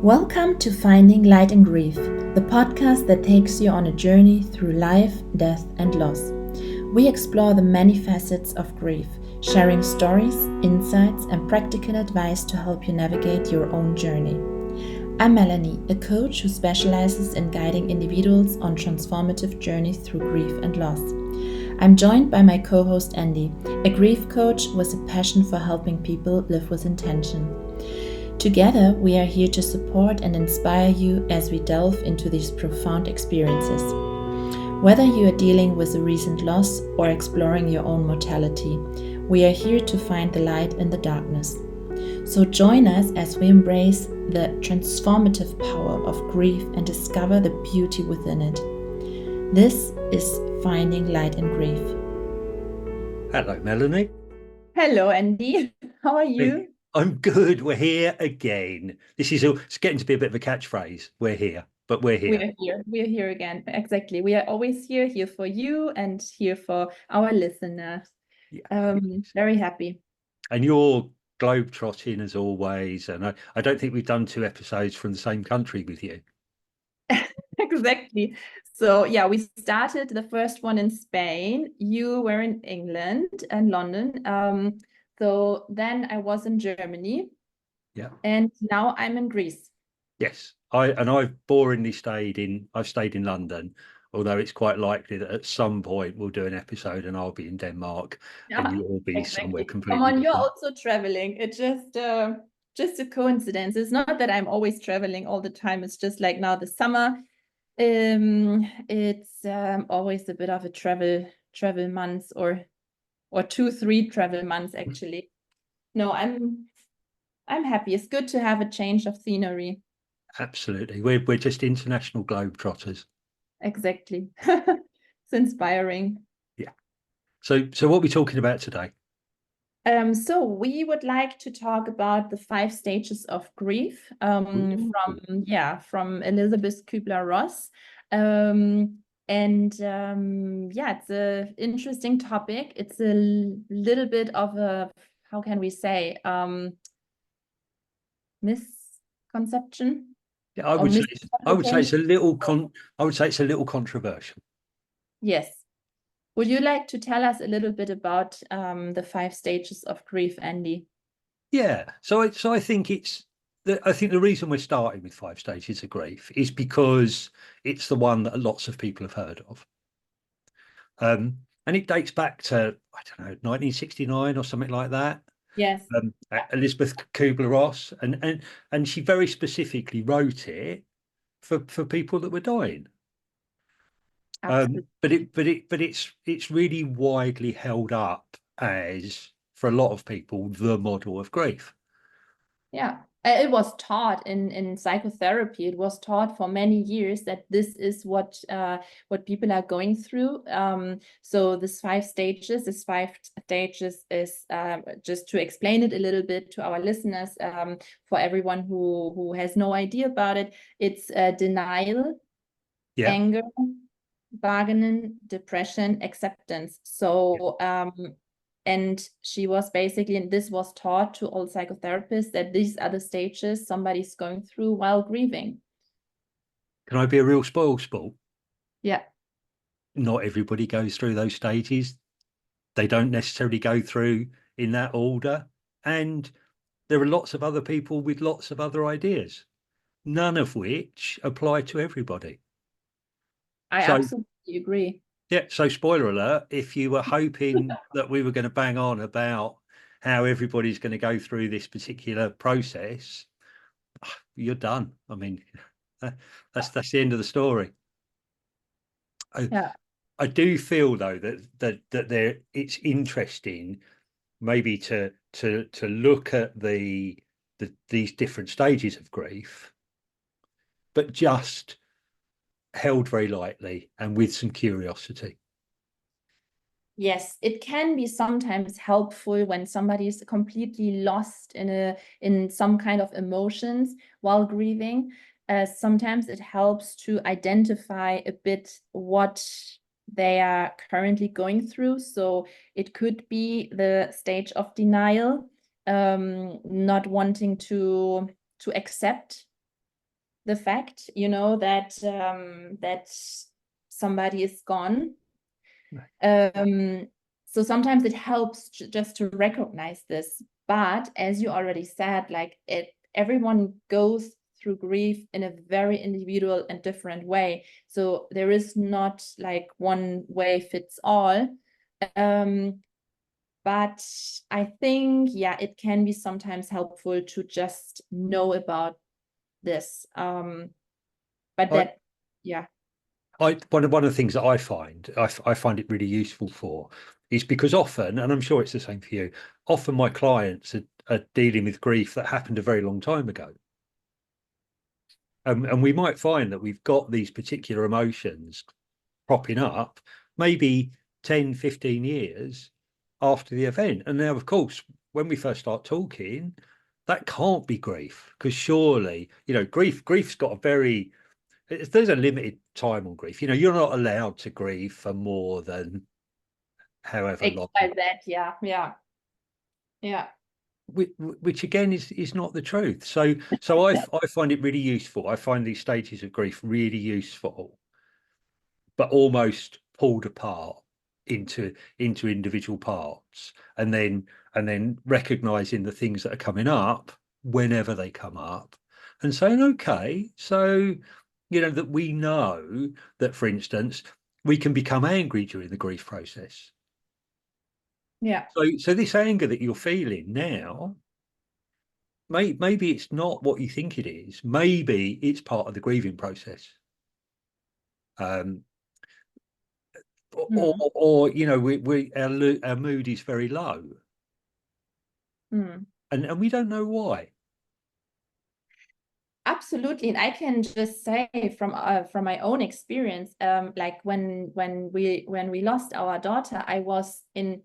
Welcome to Finding Light in Grief, the podcast that takes you on a journey through life, death, and loss. We explore the many facets of grief, sharing stories, insights, and practical advice to help you navigate your own journey. I'm Melanie, a coach who specializes in guiding individuals on transformative journeys through grief and loss. I'm joined by my co-host Andy, a grief coach with a passion for helping people live with intention. Together, we are here to support and inspire you as we delve into these profound experiences. Whether you are dealing with a recent loss or exploring your own mortality, we are here to find the light in the darkness. So join us as we embrace the transformative power of grief and discover the beauty within it. This is Finding Light in Grief. Hello, Melanie. Hello, Andy. How are you? I'm good. We're here again. It's getting to be a bit of a catchphrase. We're here, but we're here. We're here. We're here again. Exactly. We are always here for you and here for our listeners. Yeah. Very happy. And you're globetrotting as always. And I don't think we've done 2 episodes from the same country with you. Exactly. So yeah, we started the first one in Spain. You were in England and London. So then I was in Germany. Yeah. And now I'm in Greece. Yes. I've boringly stayed in London, although it's quite likely that at some point we'll do an episode and I'll be in Denmark and you'll be somewhere completely Come on, different. you're also traveling. It's just a coincidence. It's not that I'm always traveling all the time. It's just like now the summer. It's always a bit of a travel months or 2-3 travel months actually. No, I'm happy. It's good to have a change of scenery. Absolutely. We're just international globetrotters. Exactly. It's inspiring. Yeah. So what are we talking about today? So we would like to talk about the 5 stages of grief from Elizabeth Kubler-Ross. It's an interesting topic. It's a little bit of a, how can we say, misconception. Yeah, I would say it's a little controversial. Yes. Would you like to tell us a little bit about the 5 stages of grief, Andy? Yeah. So I think the reason we're starting with 5 stages of grief is because it's the one that lots of people have heard of. And it dates back to, I don't know, 1969 or something like that. Yes. Elizabeth Kubler-Ross, and she very specifically wrote it for people that were dying. But it's really widely held up as, for a lot of people, the model of grief. Yeah, it was taught in psychotherapy. It was taught for many years that this is what people are going through. So this 5 stages is just to explain it a little bit to our listeners, for everyone who has no idea about it. It's denial, anger, bargaining, depression, acceptance. So and she was basically, and this was taught to all psychotherapists, that these are the stages somebody's going through while grieving. Can I be a real spoil sport? Yeah. Not everybody goes through those stages. They don't necessarily go through in that order. And there are lots of other people with lots of other ideas, none of which apply to everybody. I absolutely agree. Yeah, so spoiler alert, if you were hoping that we were going to bang on about how everybody's going to go through this particular process, you're done. I mean, that's the end of the story. I do feel though that it's interesting maybe to look at these different stages of grief, but just held very lightly and with some curiosity. Yes, it can be sometimes helpful when somebody is completely lost in some kind of emotions while grieving. Sometimes it helps to identify a bit what they are currently going through. So it could be the stage of denial, not wanting to accept the fact, you know, that that somebody is gone. So sometimes it helps just to recognize this. But as you already said, like everyone goes through grief in a very individual and different way. So there is not like one way fits all. But I think, yeah, it can be sometimes helpful to just know about this. But I, that, yeah. one of the things that I find it really useful for is because often, and I'm sure it's the same for you, often my clients are dealing with grief that happened a very long time ago. And we might find that we've got these particular emotions propping up maybe 10, 15 years after the event. And now, of course, when we first start talking, that can't be grief, because surely, you know, grief's got a very, there's a limited time on grief. You know, you're not allowed to grieve for more than however X, long. Y, Z, yeah, yeah, yeah. Which again is not the truth. So I find it really useful. I find these stages of grief really useful, but almost pulled apart into individual parts, and then recognizing the things that are coming up whenever they come up, and saying, okay, so you know that we know that, for instance, we can become angry during the grief process. Yeah. So this anger that you're feeling now, maybe it's not what you think it is. Maybe it's part of the grieving process. Or you know, our mood is very low, and we don't know why. Absolutely, and I can just say from my own experience, like when we lost our daughter, I was in.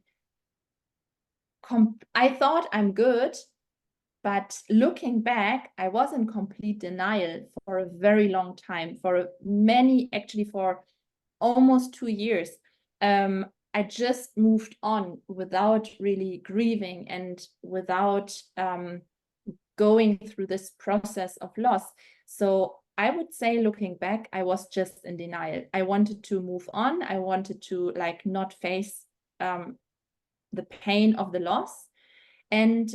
I thought I'm good, but looking back, I was in complete denial for a very long time, for almost 2 years. I just moved on without really grieving and without going through this process of loss. So I would say, looking back, I was just in denial. I wanted to move on. I wanted to like not face the pain of the loss. And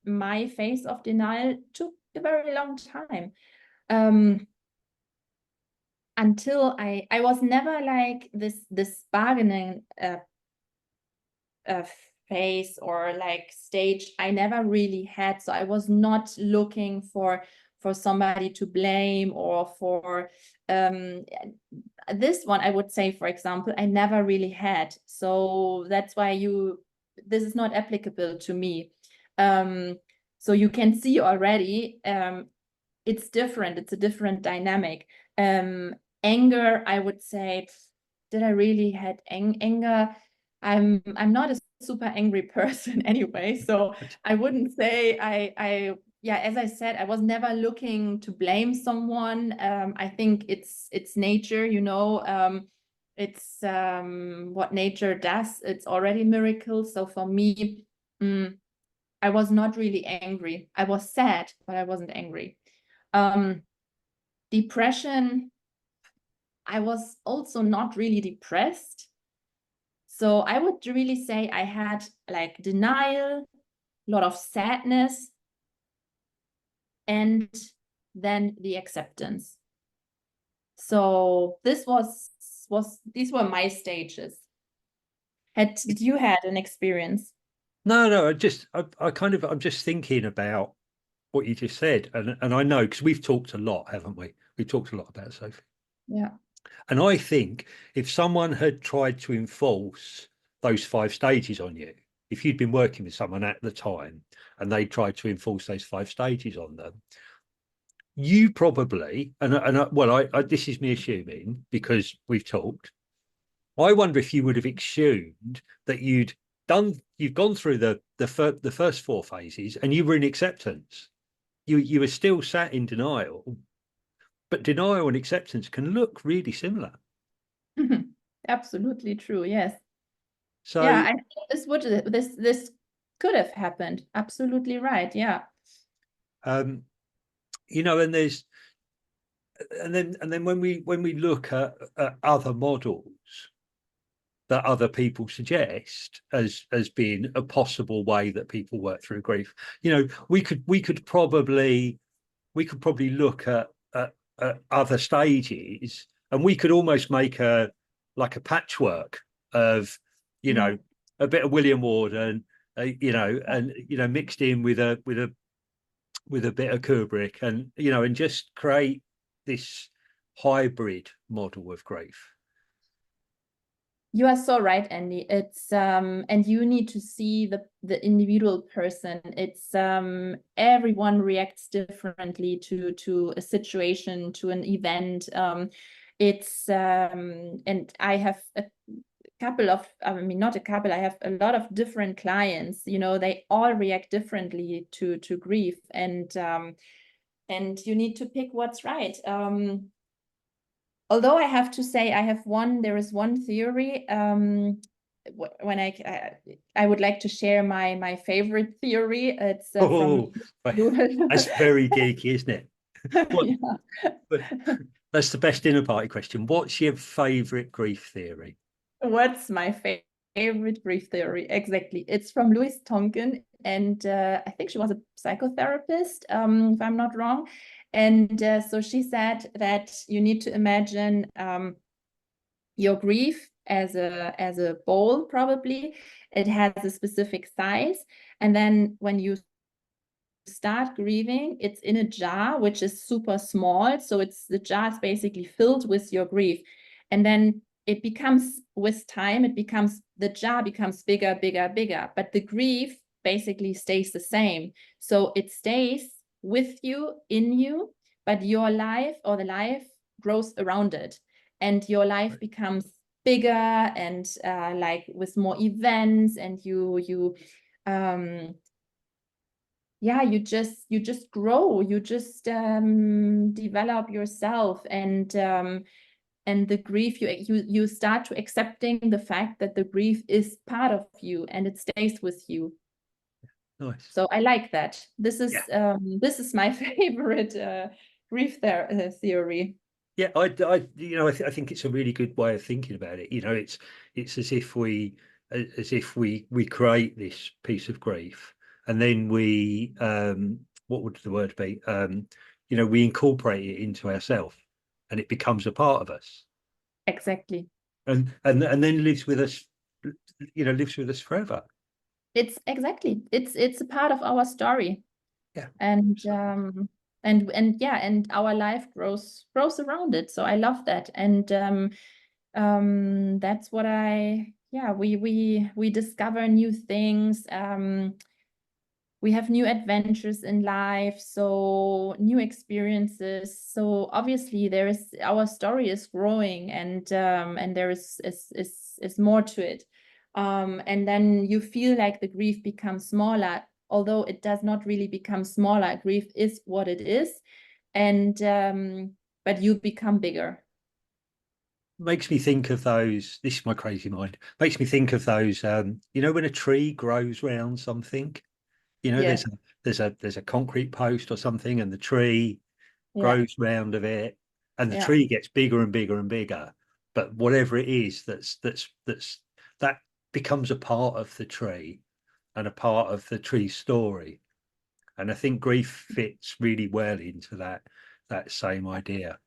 my phase of denial took a very long time. Until I was never like this bargaining phase or like stage. I never really had. So I was not looking for somebody to blame or for this one. I would say, for example, I never really had. So that's why this is not applicable to me. So you can see already, it's different. It's a different dynamic. Anger, I would say, did I really had anger? I'm not a super angry person anyway, so I wouldn't say I yeah, as I said, I was never looking to blame someone. I think it's nature, you know. It's what nature does. It's already a miracle. So for me, I was not really angry. I was sad, but I wasn't angry. Depression, I was also not really depressed. So I would really say I had like denial, a lot of sadness, and then the acceptance. So these were my stages. Did you had an experience? No, I'm just thinking about what you just said, and I know, because we've talked a lot, haven't we? We've talked a lot about Sophie. Yeah. And I think if someone had tried to enforce those 5 stages on you, if you'd been working with someone at the time and they tried to enforce those 5 stages on them, you probably, this is me assuming because we've talked, I wonder if you would have assumed that you've gone through the first 4 phases and you were in acceptance. You were still sat in denial, but denial and acceptance can look really similar. Absolutely true. Yes. Yeah, So, I think this could have happened. Absolutely right. Yeah. you know, and then when we look at other models that other people suggest as being a possible way that people work through grief, we could probably look at other stages, and we could almost make a patchwork of a bit of William Warden, and mixed in with a bit of Kubrick, and just create this hybrid model of grief. You are so right, Andy. It's and you need to see the individual person. It's everyone reacts differently to a situation, to an event. It's and I have a couple of, I mean, not a couple, I have a lot of different clients. They all react differently to grief, and you need to pick what's right. Although I have to say, there is one theory, when I would like to share my favorite theory. It's from that's very geeky, isn't it? Yeah. That's the best dinner party question. What's your favorite grief theory? What's my favorite grief theory? Exactly. It's from Louise Tonkin, and I think she was a psychotherapist, if I'm not wrong. And so she said that you need to imagine your grief as a bowl. Probably it has a specific size, and then when you start grieving, it's in a jar which is super small, so the jar is basically filled with your grief, and then it becomes, with time, the jar becomes bigger, bigger, bigger, but the grief basically stays the same. So it stays with you, in you, but your life, or the life, grows around it, and your life becomes bigger, and like with more events, and you just grow, you just develop yourself, and the grief, you start to accepting the fact that the grief is part of you and it stays with you. Nice. So I like that. This is my favorite grief theory. Yeah, I think it's a really good way of thinking about it. It's as if we create this piece of grief, and then we what would the word be? We incorporate it into ourselves, and it becomes a part of us. Exactly. And then lives with us, lives with us forever. It's a part of our story. Yeah. And and our life grows around it. So I love that. And that's what we discover new things. We have new adventures in life, so new experiences. So obviously our story is growing, and there is more to it. And then you feel like the grief becomes smaller, although it does not really become smaller. Grief is what it is, and but you become bigger. Makes me think of those. This is my crazy mind. Makes me think of those. When a tree grows round something. Yeah. There's a concrete post or something, and the tree grows round of it, and the tree gets bigger and bigger and bigger. But whatever it is that becomes a part of the tree and a part of the tree's story. And I think grief fits really well into that same idea.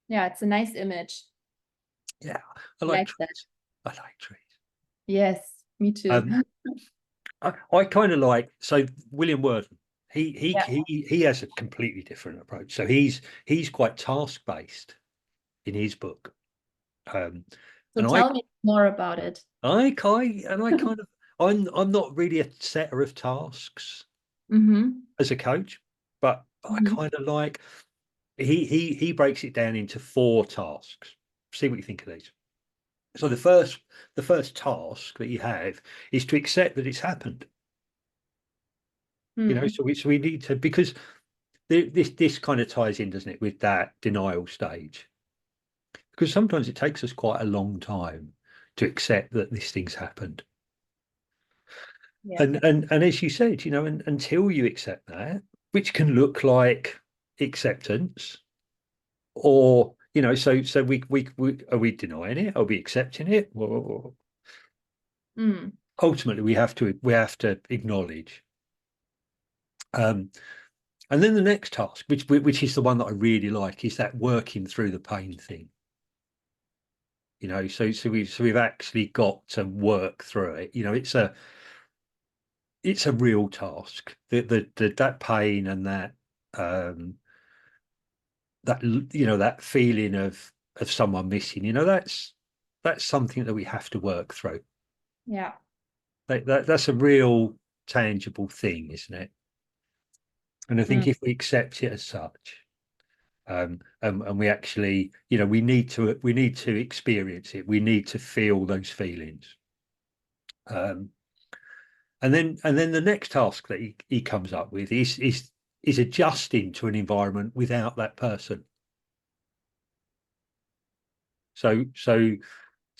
Yeah, it's a nice image. Yeah, I like that. trees. I like trees. Yes, me too. I kind of like, so William Worden, he has a completely different approach. So he's quite task based in his book. So tell me more about it. I'm not really a setter of tasks as a coach, but I kind of like, he breaks it down into 4 tasks. See what you think of these. So the first task that you have is to accept that it's happened. So we need to, because this kind of ties in, doesn't it, with that denial stage? Because sometimes it takes us quite a long time to accept that this thing's happened. Yeah. And as you said, until you accept that, which can look like acceptance, or so we are we denying it? Are we accepting it? Well, ultimately, we have to acknowledge. And then the next task, which is the one that I really like, is that working through the pain thing. So we've actually got to work through it. It's a real task. That pain and that feeling of someone missing. That's something that we have to work through. Yeah. That's a real tangible thing, isn't it? And I think if we accept it as such, and we actually, we need to experience it. We need to feel those feelings. And then the next task that he comes up with is adjusting to an environment without that person. So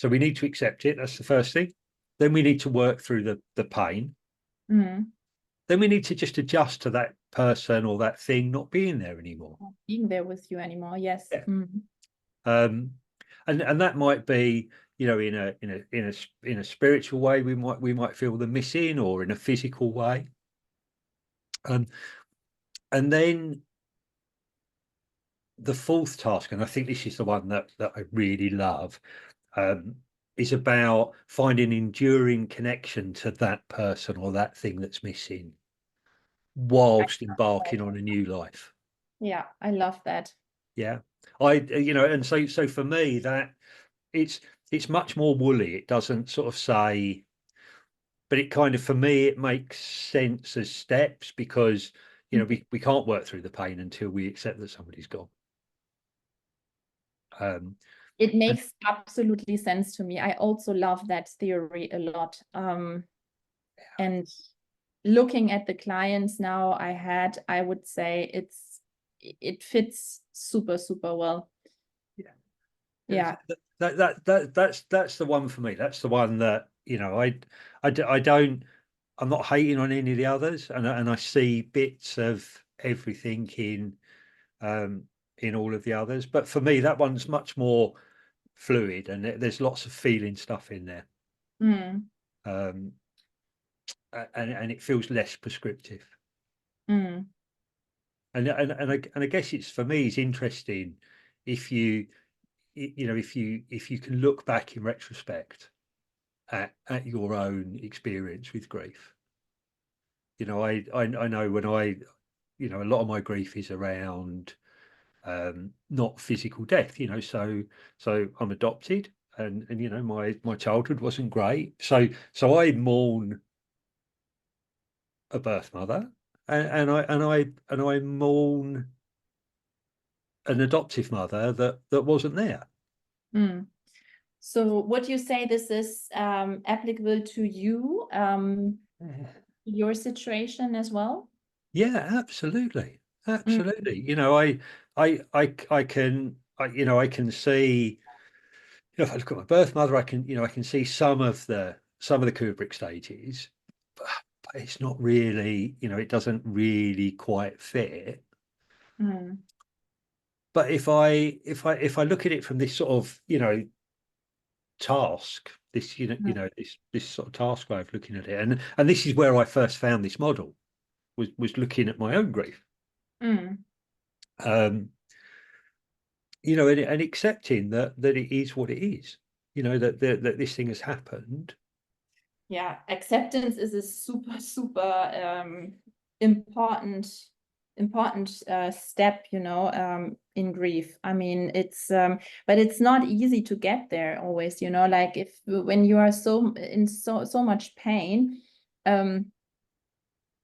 we need to accept it. That's the first thing. Then we need to work through the pain. Then we need to just adjust to that person or that thing not being there anymore. Not being there with you anymore. Yes. Yeah. And that might be, in a spiritual way, we might feel the missing, or in a physical way. And then the fourth task, and I think this is the one that I really love, is about finding enduring connection to that person or that thing that's missing, whilst embarking on a new life. Yeah, I love that. Yeah, and so for me, that it's much more woolly. It doesn't sort of say, but it kind of, for me, it makes sense as steps, because we can't work through the pain until we accept that somebody's gone. It makes absolutely sense to me. I also love that theory a lot. And looking at the clients now I would say it fits super, super well. Yeah. That's the one for me. That's the one that, I'm not hating on any of the others, and I see bits of everything in all of the others. But for me, that one's much more fluid, and there's lots of feeling stuff in there. And it feels less prescriptive. And I guess it's, for me, it's interesting if you can look back in retrospect at your own experience with grief. I know when a lot of my grief is around not physical death. So I'm adopted, and my childhood wasn't great. So I mourn a birth mother, and I mourn an adoptive mother that wasn't there. So would you say this is applicable to you, your situation as well? Yeah, absolutely. I can see, if I look at my birth mother, I can see some of the Kubrick stages, but it's not really, it doesn't really quite fit. But if I look at it from this sort of, task, this, this sort of task way of looking at it, and this is where I first found this model, was looking at my own grief. And accepting that it is what it is, that this thing has happened. Yeah, acceptance is a super, super important step, in grief. I mean, but it's not easy to get there always, like when you are so much pain,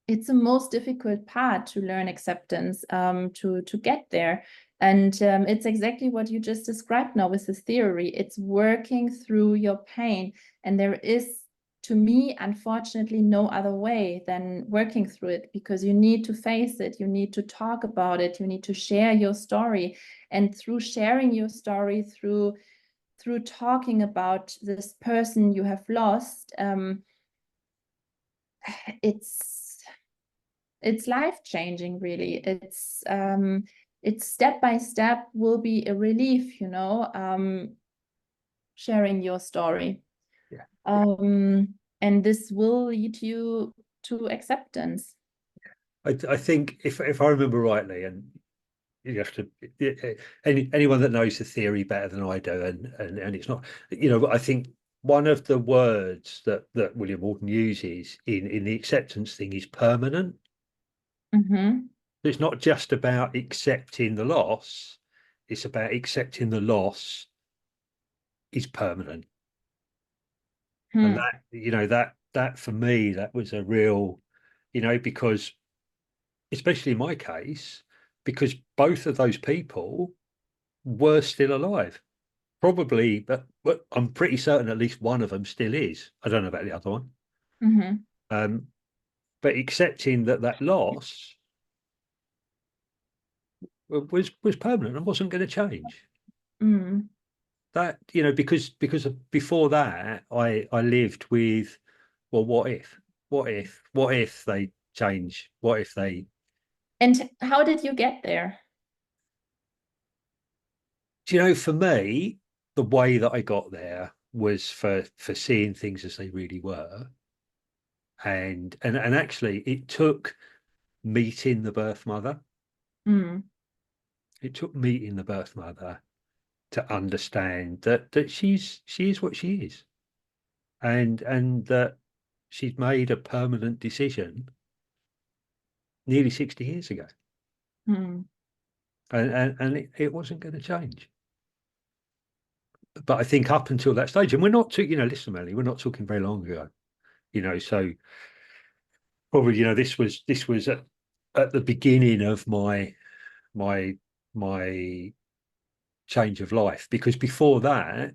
it's the most difficult part to learn acceptance, to get there. And it's exactly what you just described now with the theory. It's working through your pain. And there is, to me, unfortunately, no other way than working through it, because you need to face it. You need to talk about it. You need to share your story. And through sharing your story, through talking about this person you have lost, it's life-changing, really. it's step by step will be a relief, sharing your story. Yeah. And this will lead you to acceptance. I think if I remember rightly, and you have to anyone that knows the theory better than I do, and it's not, I think one of the words that William Walton uses in the acceptance thing is permanent. Mm-hmm. It's not just about accepting the loss, it's about accepting the loss is permanent. And that for me, that was a real, because especially in my case, because both of those people were still alive. Probably, but I'm pretty certain at least one of them still is. I don't know about the other one. Mm-hmm. But accepting that loss was permanent and wasn't going to change. Mm. That, because before that, I lived with, well, what if they change? What if they? And how did you get there? For me, the way that I got there was for seeing things as they really were, and actually, it took meeting the birth mother. Mm. It took meeting the birth mother to understand that she is what she is, and that she'd made a permanent decision nearly 60 years ago, Mm. and it wasn't going to change. But I think up until that stage, and we're not listen, Melanie, we're not talking very long ago, so probably, this was at the beginning of my my change of life, because before that,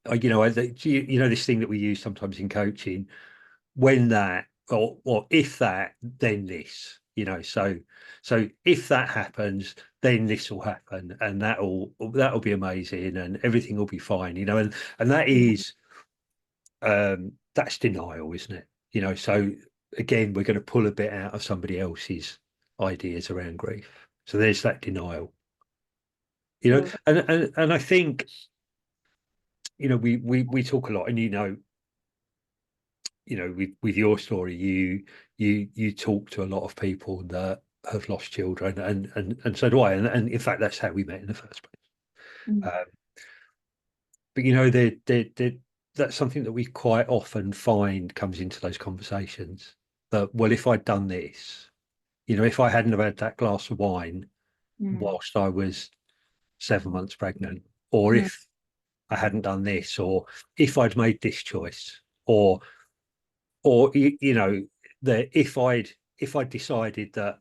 this thing that we use sometimes in coaching, when that, or if that, then this, so if that happens, then this will happen, and that'll be amazing, and everything will be fine, and that is, that's denial, isn't it? So again, we're going to pull a bit out of somebody else's ideas around grief. So there's that denial, So, and I think, we talk a lot, and with your story, you talk to a lot of people that have lost children, and so do I, and in fact, that's how we met in the first place. mm. But that's something that we quite often find comes into those conversations. That, well, if I'd done this, if I hadn't have had that glass of wine Mm. whilst I was 7 months pregnant, or Mm. if I hadn't done this, or if I'd made this choice, or that if I'd decided that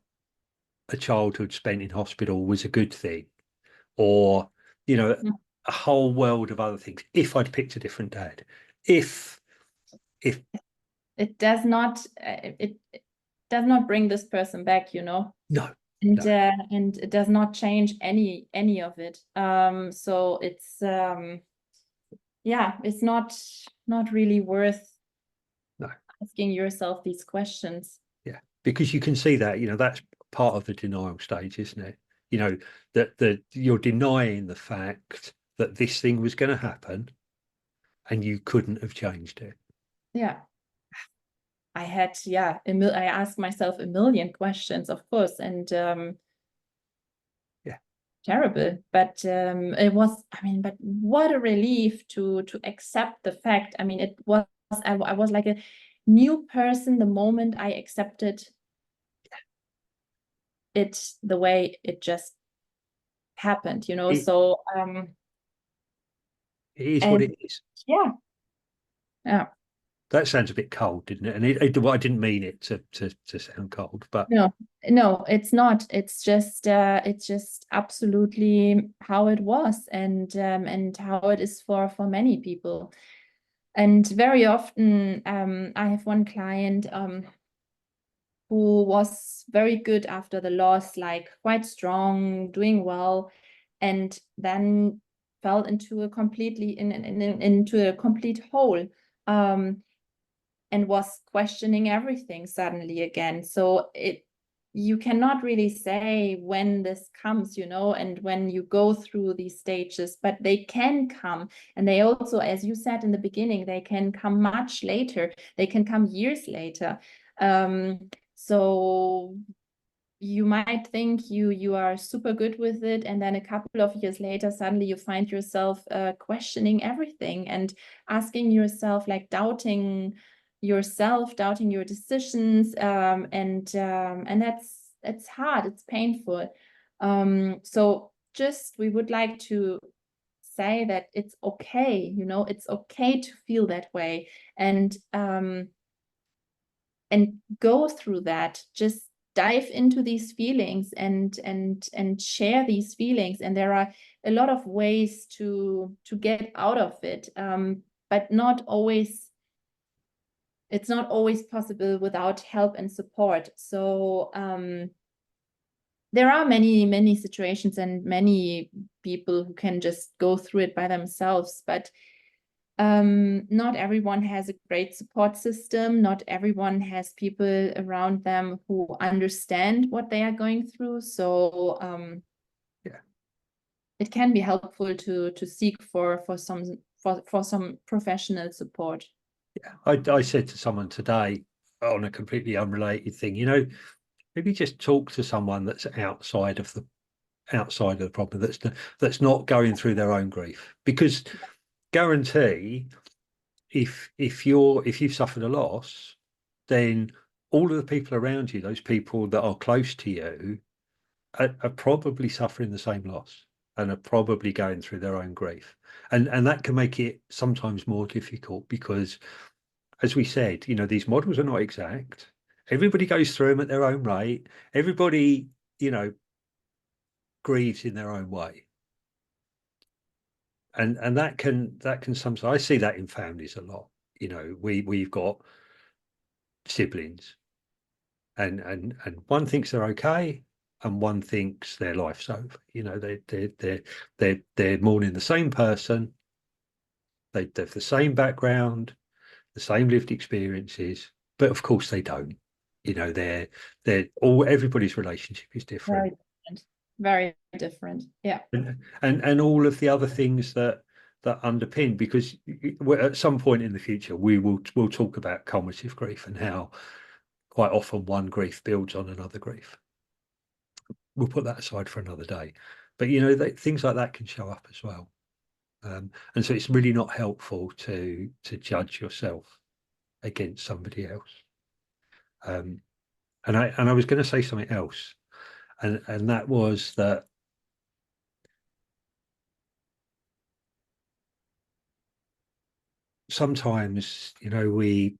a childhood spent in hospital was a good thing, or Mm. a whole world of other things, if I'd picked a different dad, if It does not it does not bring this person back, no, and no, and it does not change any of it. So it's it's not really worth no, asking yourself these questions. yeah, because you can see that, that's part of the denial stage, isn't it? That you're denying the fact that this thing was going to happen, and you couldn't have changed it. Yeah. I had, I asked myself a million questions, of course, and Yeah. terrible. But it was, but what a relief to accept the fact. It was, I was like a new person the moment I accepted it the way it just happened, It, So it is what and it is. yeah, yeah. That sounds a bit cold, didn't it? And I didn't mean it to sound cold, but No, it's not. It's just absolutely how it was, and how it is for many people. And very often, I have one client who was very good after the loss, like quite strong, doing well, and then fell into a into a complete hole. And was questioning everything suddenly again. So you cannot really say when this comes, you know, and when you go through these stages, but they can come. And they also, as you said in the beginning, they can come much later. They can come years later. So you might think you are super good with it, and then a couple of years later, suddenly you find yourself questioning everything and asking yourself, like doubting yourself, doubting your decisions, and that's hard. It's painful. So just we would like to say that it's okay. You know, it's okay to feel that way, and go through that. Just dive into these feelings and share these feelings, and there are a lot of ways to get out of it, but not always, it's not always possible without help and support. So there are many situations and many people who can just go through it by themselves, but not everyone has a great support system. Not everyone has people around them who understand what they are going through. So Yeah. it can be helpful to seek for some professional support. Yeah. I said to someone today on a completely unrelated thing, you know, maybe just talk to someone that's outside of the problem, that's not going through their own grief, because guarantee if you've suffered a loss, then all of the people around you, those people that are close to you, are probably suffering the same loss and are probably going through their own grief, and that can make it sometimes more difficult because, as we said, you know, these models are not exact. Everybody goes through them at their own rate. Everybody, you know, grieves in their own way, and that can sometimes, I see that in families a lot. You know, we've got siblings, and one thinks they're okay, and one thinks their life's over. You know, they're mourning the same person. They have the same background, the same lived experiences, but of course they don't. You know, they're all, everybody's relationship is different. Very different. Very different. Yeah. And all of the other things that underpin, because at some point in the future we'll talk about cumulative grief and how quite often one grief builds on another grief. We'll put that aside for another day, but you know, things like that can show up as well, and so it's really not helpful to judge yourself against somebody else. And I was going to say something else, and that was that sometimes, you know, we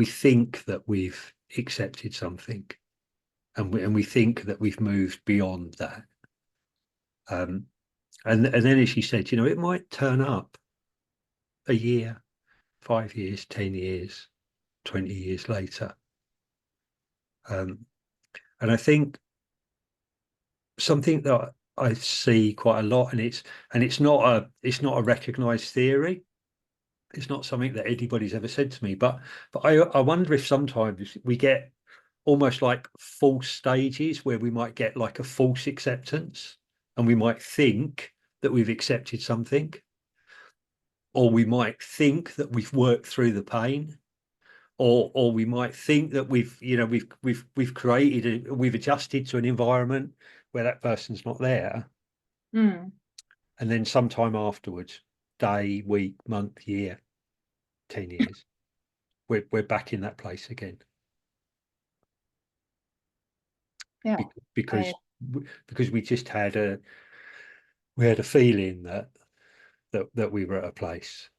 think that we've accepted something, and we think that we've moved beyond that. And then, as she said, you know, it might turn up a year, 5 years, 10 years, 20 years later. And I think something that I see quite a lot, and it's not a recognized theory. It's not something that anybody's ever said to me, but I wonder if sometimes we get almost like false stages where we might get like a false acceptance, and we might think that we've accepted something, or we might think that we've worked through the pain, or we might think that we've we've adjusted to an environment where that person's not there. Mm. And then sometime afterwards, day, week, month, year, 10 years, we're back in that place again. Yeah. Because we just had a feeling that we were at a place,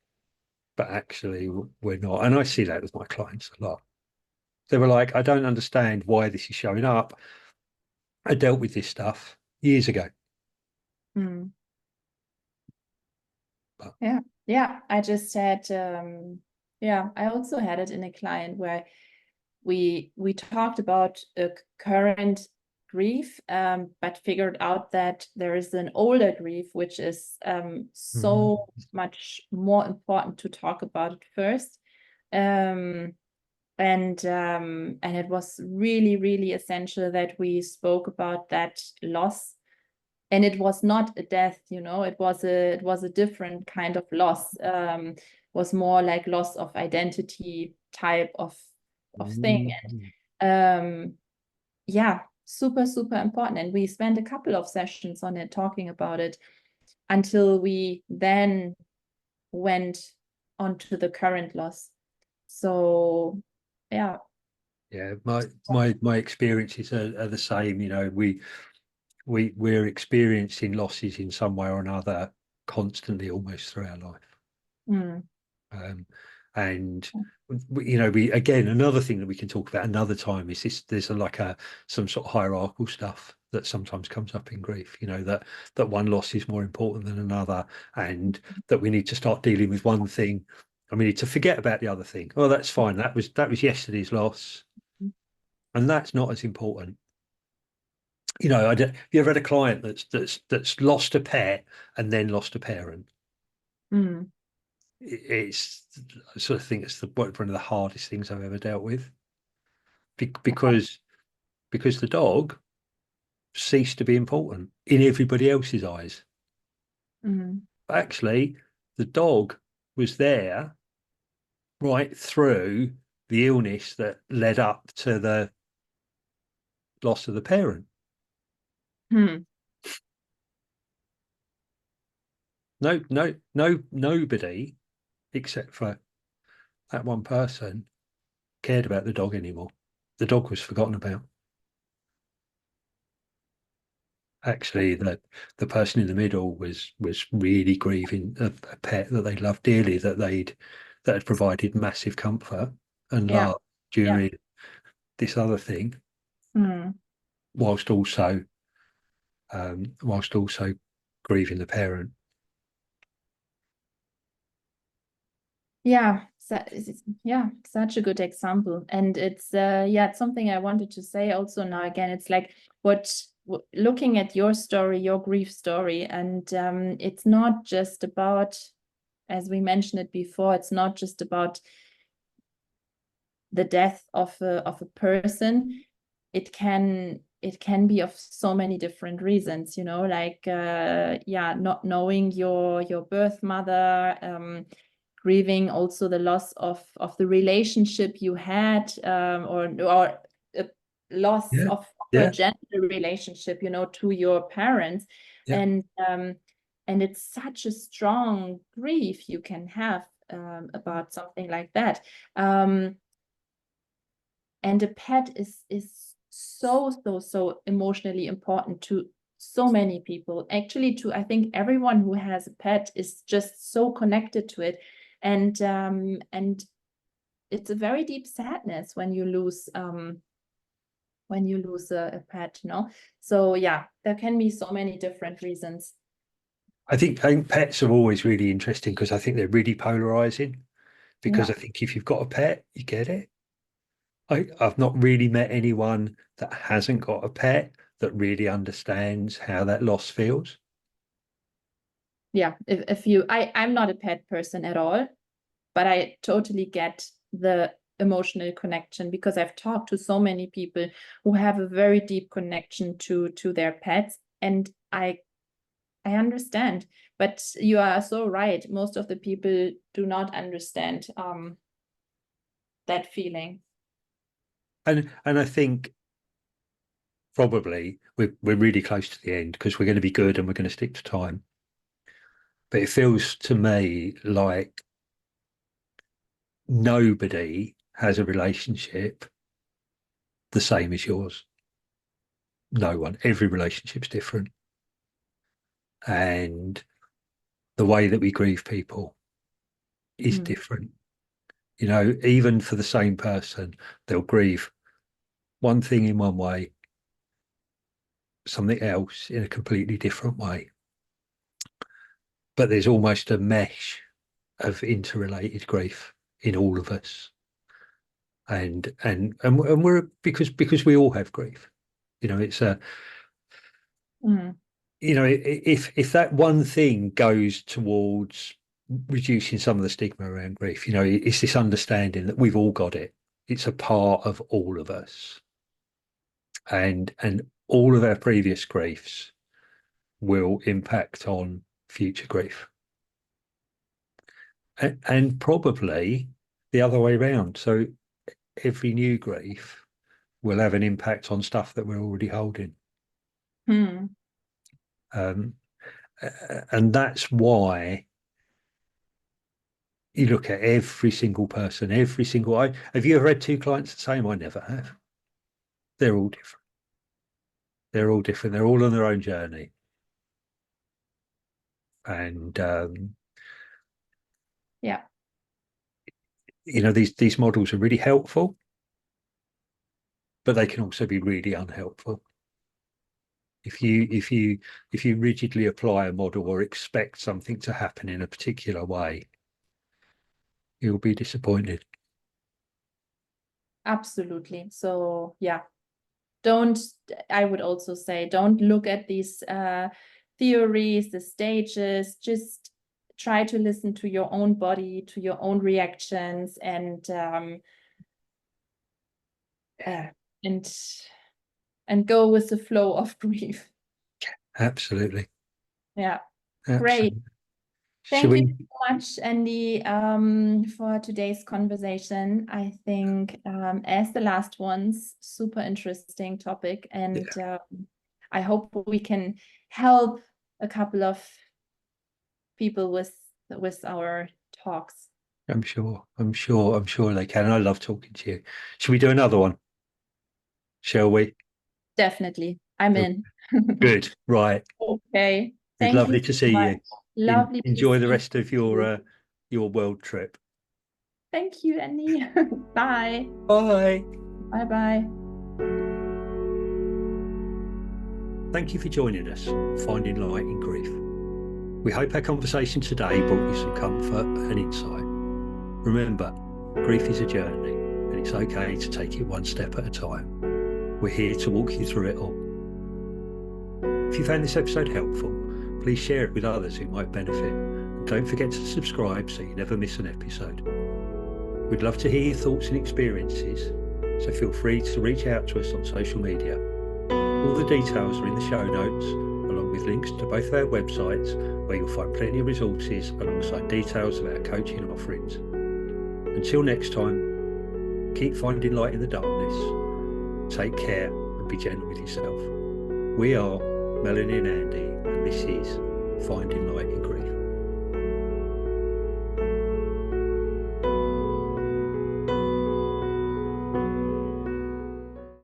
but actually we're not. And I see that with my clients a lot. They were like, I don't understand why this is showing up. I dealt with this stuff years ago. Mm. But Yeah. I just had I also had it in a client where we talked about a current grief, but figured out that there is an older grief, which is so much more important to talk about it first. and it was really, really essential that we spoke about that loss. And it was not a death, it was a different kind of loss. Was more like loss of identity type of thing. And yeah, super, super important. And we spent a couple of sessions on it, talking about it, until we then went onto the current loss. So yeah. My experiences are the same. We're experiencing losses in some way or another constantly, almost through our life. And we again, another thing that we can talk about another time is this: there's some sort of hierarchical stuff that sometimes comes up in grief. That one loss is more important than another, and that we need to start dealing with one thing and we need to forget about the other thing. Oh, that's fine. That was yesterday's loss, and that's not as important. Have you ever had a client that's lost a pet and then lost a parent? It's I sort of think it's one of the hardest things I've ever dealt with, because the dog ceased to be important in everybody else's eyes. But actually, the dog was there right through the illness that led up to the loss of the parent. Nobody except for that one person cared about the dog anymore. The dog was forgotten about. Actually, the person in the middle was really grieving a pet that they loved dearly, that had provided massive comfort and love during this other thing, whilst also grieving the parent. Yeah, such a good example. And it's it's something I wanted to say also now again. It's like looking at your story, your grief story, and it's not just about, as we mentioned it before, it's not just about the death of a person. It can be of so many different reasons, like not knowing your birth mother, grieving also the loss of the relationship you had, or a loss of a gender relationship, to your parents. And it's such a strong grief you can have about something like that. And a pet is so emotionally important to so many people. Actually, I think everyone who has a pet is just so connected to it. And it's a very deep sadness when you lose a pet, So yeah, there can be so many different reasons. I think pets are always really interesting because I think they're really polarizing. Because I think if you've got a pet, you get it. I've not really met anyone that hasn't got a pet that really understands how that loss feels. Yeah, I'm not a pet person at all, but I totally get the emotional connection, because I've talked to so many people who have a very deep connection to their pets, and I understand. But you are so right. Most of the people do not understand that feeling. And I think probably we're really close to the end, because we're going to be good and we're going to stick to time. But it feels to me like nobody has a relationship the same as yours. No one. Every relationship's different. And the way that we grieve people is different. Even for the same person, they'll grieve one thing in one way, something else in a completely different way. But there's almost a mesh of interrelated grief in all of us. And we're because we all have grief. It's a if that one thing goes towards reducing some of the stigma around grief, it's this understanding that we've all got it. It's a part of all of us, and all of our previous griefs will impact on future grief, and probably the other way around. So every new grief will have an impact on stuff that we're already holding. Hmm. And that's why you look at every single person, have you ever had two clients the same? I never have. They're all different. They're all different. They're all on their own journey. And, Yeah. These models are really helpful, but they can also be really unhelpful. If you rigidly apply a model or expect something to happen in a particular way, you'll be disappointed. Absolutely. So yeah, I would also say, don't look at these theories, the stages. Just try to listen to your own body, to your own reactions, and go with the flow of grief. Absolutely. Yeah. Absolutely. Great. Thank you so much, Andy, for today's conversation. I think, as the last ones, super interesting topic, and I hope we can help a couple of people with our talks. I'm sure they can. I love talking to you. Should we do another one? Shall we? Definitely. I'm in. Good. Right. Okay. It's Thank lovely you to so see much. you. Lovely to Enjoy the see rest of you. your world trip. Thank you, Andy. Bye. Bye. Bye-bye. Thank you for joining us on Finding Light in Grief. We hope our conversation today brought you some comfort and insight. Remember, grief is a journey, and it's okay to take it one step at a time. We're here to walk you through it all. If you found this episode helpful, please share it with others who might benefit. And don't forget to subscribe so you never miss an episode. We'd love to hear your thoughts and experiences, so feel free to reach out to us on social media. All the details are in the show notes, along with links to both of our websites, where you'll find plenty of resources alongside details of our coaching offerings. Until next time, keep finding light in the darkness. Take care and be gentle with yourself. We are Melanie and Andy, and this is Finding Light in Grief.